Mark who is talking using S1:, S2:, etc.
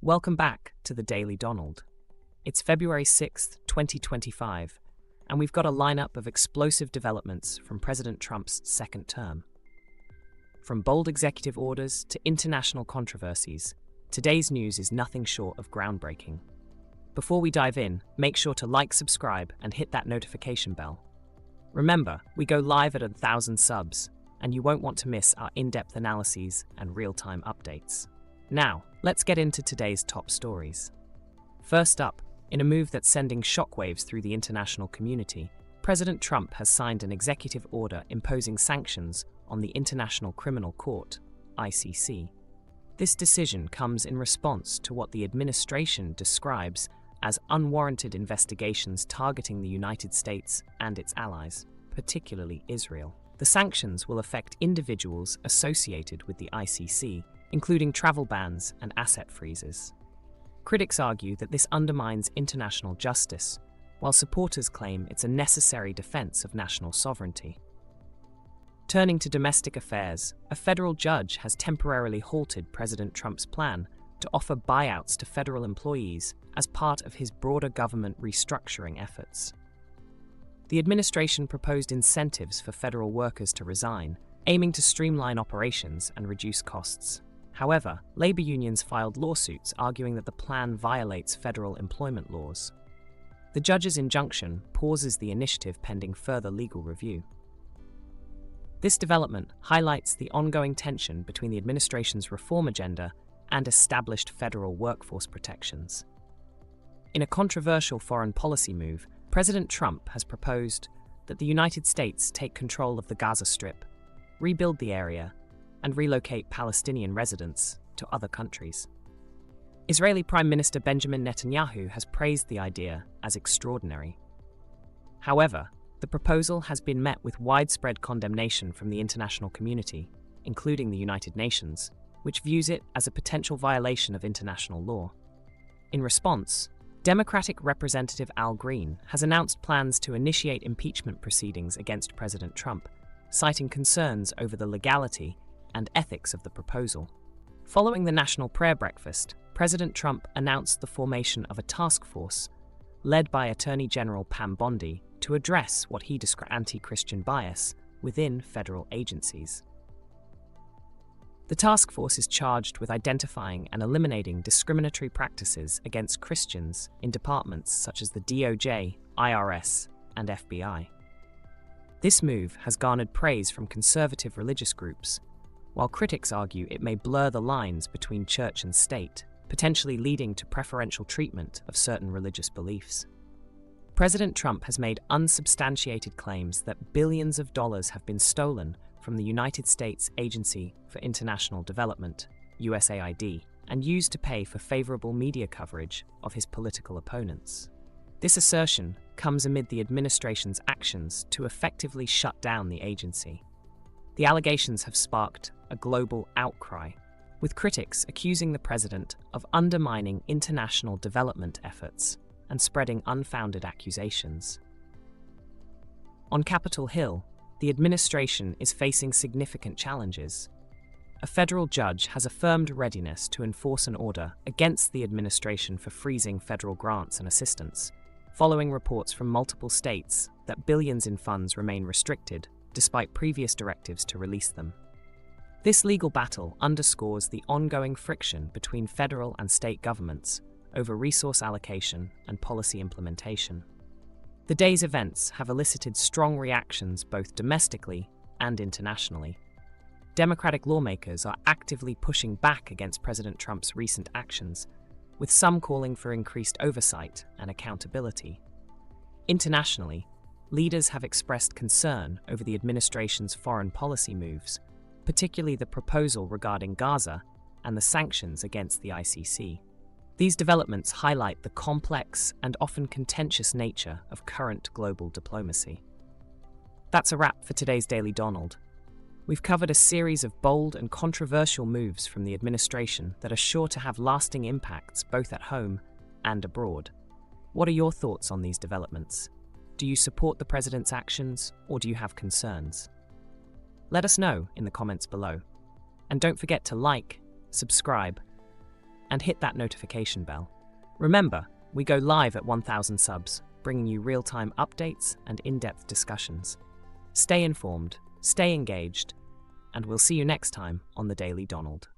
S1: Welcome back to the Daily Donald. It's February 6th, 2025, and we've got a lineup of explosive developments from President Trump's second term. From bold executive orders to international controversies, today's news is nothing short of groundbreaking. Before we dive in, make sure to like, subscribe, and hit that notification bell. Remember, we go live at 1,000 subs, and you won't want to miss our in-depth analyses and real-time updates. Now, let's get into today's top stories. First up, in a move that's sending shockwaves through the international community, President Trump has signed an executive order imposing sanctions on the International Criminal Court, ICC. This decision comes in response to what the administration describes as unwarranted investigations targeting the United States and its allies, particularly Israel. The sanctions will affect individuals associated with the ICC, including travel bans and asset freezes. Critics argue that this undermines international justice, while supporters claim it's a necessary defense of national sovereignty. Turning to domestic affairs, a federal judge has temporarily halted President Trump's plan to offer buyouts to federal employees as part of his broader government restructuring efforts. The administration proposed incentives for federal workers to resign, aiming to streamline operations and reduce costs. However, labor unions filed lawsuits arguing that the plan violates federal employment laws. The judge's injunction pauses the initiative pending further legal review. This development highlights the ongoing tension between the administration's reform agenda and established federal workforce protections. In a controversial foreign policy move, President Trump has proposed that the United States take control of the Gaza Strip, rebuild the area, and relocate Palestinian residents to other countries. Israeli Prime Minister Benjamin Netanyahu has praised the idea as extraordinary. However, the proposal has been met with widespread condemnation from the international community, including the United Nations, which views it as a potential violation of international law. In response, Democratic Representative Al Green has announced plans to initiate impeachment proceedings against President Trump, citing concerns over the legality and ethics of the proposal. Following the National Prayer Breakfast, President Trump announced the formation of a task force led by Attorney General Pam Bondi to address what he described as anti-Christian bias within federal agencies. The task force is charged with identifying and eliminating discriminatory practices against Christians in departments such as the DOJ, IRS, and FBI. This move has garnered praise from conservative religious groups, while critics argue it may blur the lines between church and state, potentially leading to preferential treatment of certain religious beliefs. President Trump has made unsubstantiated claims that billions of dollars have been stolen from the United States Agency for International Development, USAID, and used to pay for favorable media coverage of his political opponents. This assertion comes amid the administration's actions to effectively shut down the agency. The allegations have sparked a global outcry, with critics accusing the president of undermining international development efforts and spreading unfounded accusations. On Capitol Hill, the administration is facing significant challenges. A federal judge has affirmed readiness to enforce an order against the administration for freezing federal grants and assistance, following reports from multiple states that billions in funds remain restricted despite previous directives to release them. This legal battle underscores the ongoing friction between federal and state governments over resource allocation and policy implementation. The day's events have elicited strong reactions both domestically and internationally. Democratic lawmakers are actively pushing back against President Trump's recent actions, with some calling for increased oversight and accountability. Internationally, leaders have expressed concern over the administration's foreign policy moves, particularly the proposal regarding Gaza and the sanctions against the ICC. These developments highlight the complex and often contentious nature of current global diplomacy. That's a wrap for today's Daily Donald. We've covered a series of bold and controversial moves from the administration that are sure to have lasting impacts both at home and abroad. What are your thoughts on these developments? Do you support the president's actions, or do you have concerns? Let us know in the comments below. And don't forget to like, subscribe, and hit that notification bell. Remember, we go live at 1,000 subs, bringing you real-time updates and in-depth discussions. Stay informed, stay engaged, and we'll see you next time on The Daily Donald.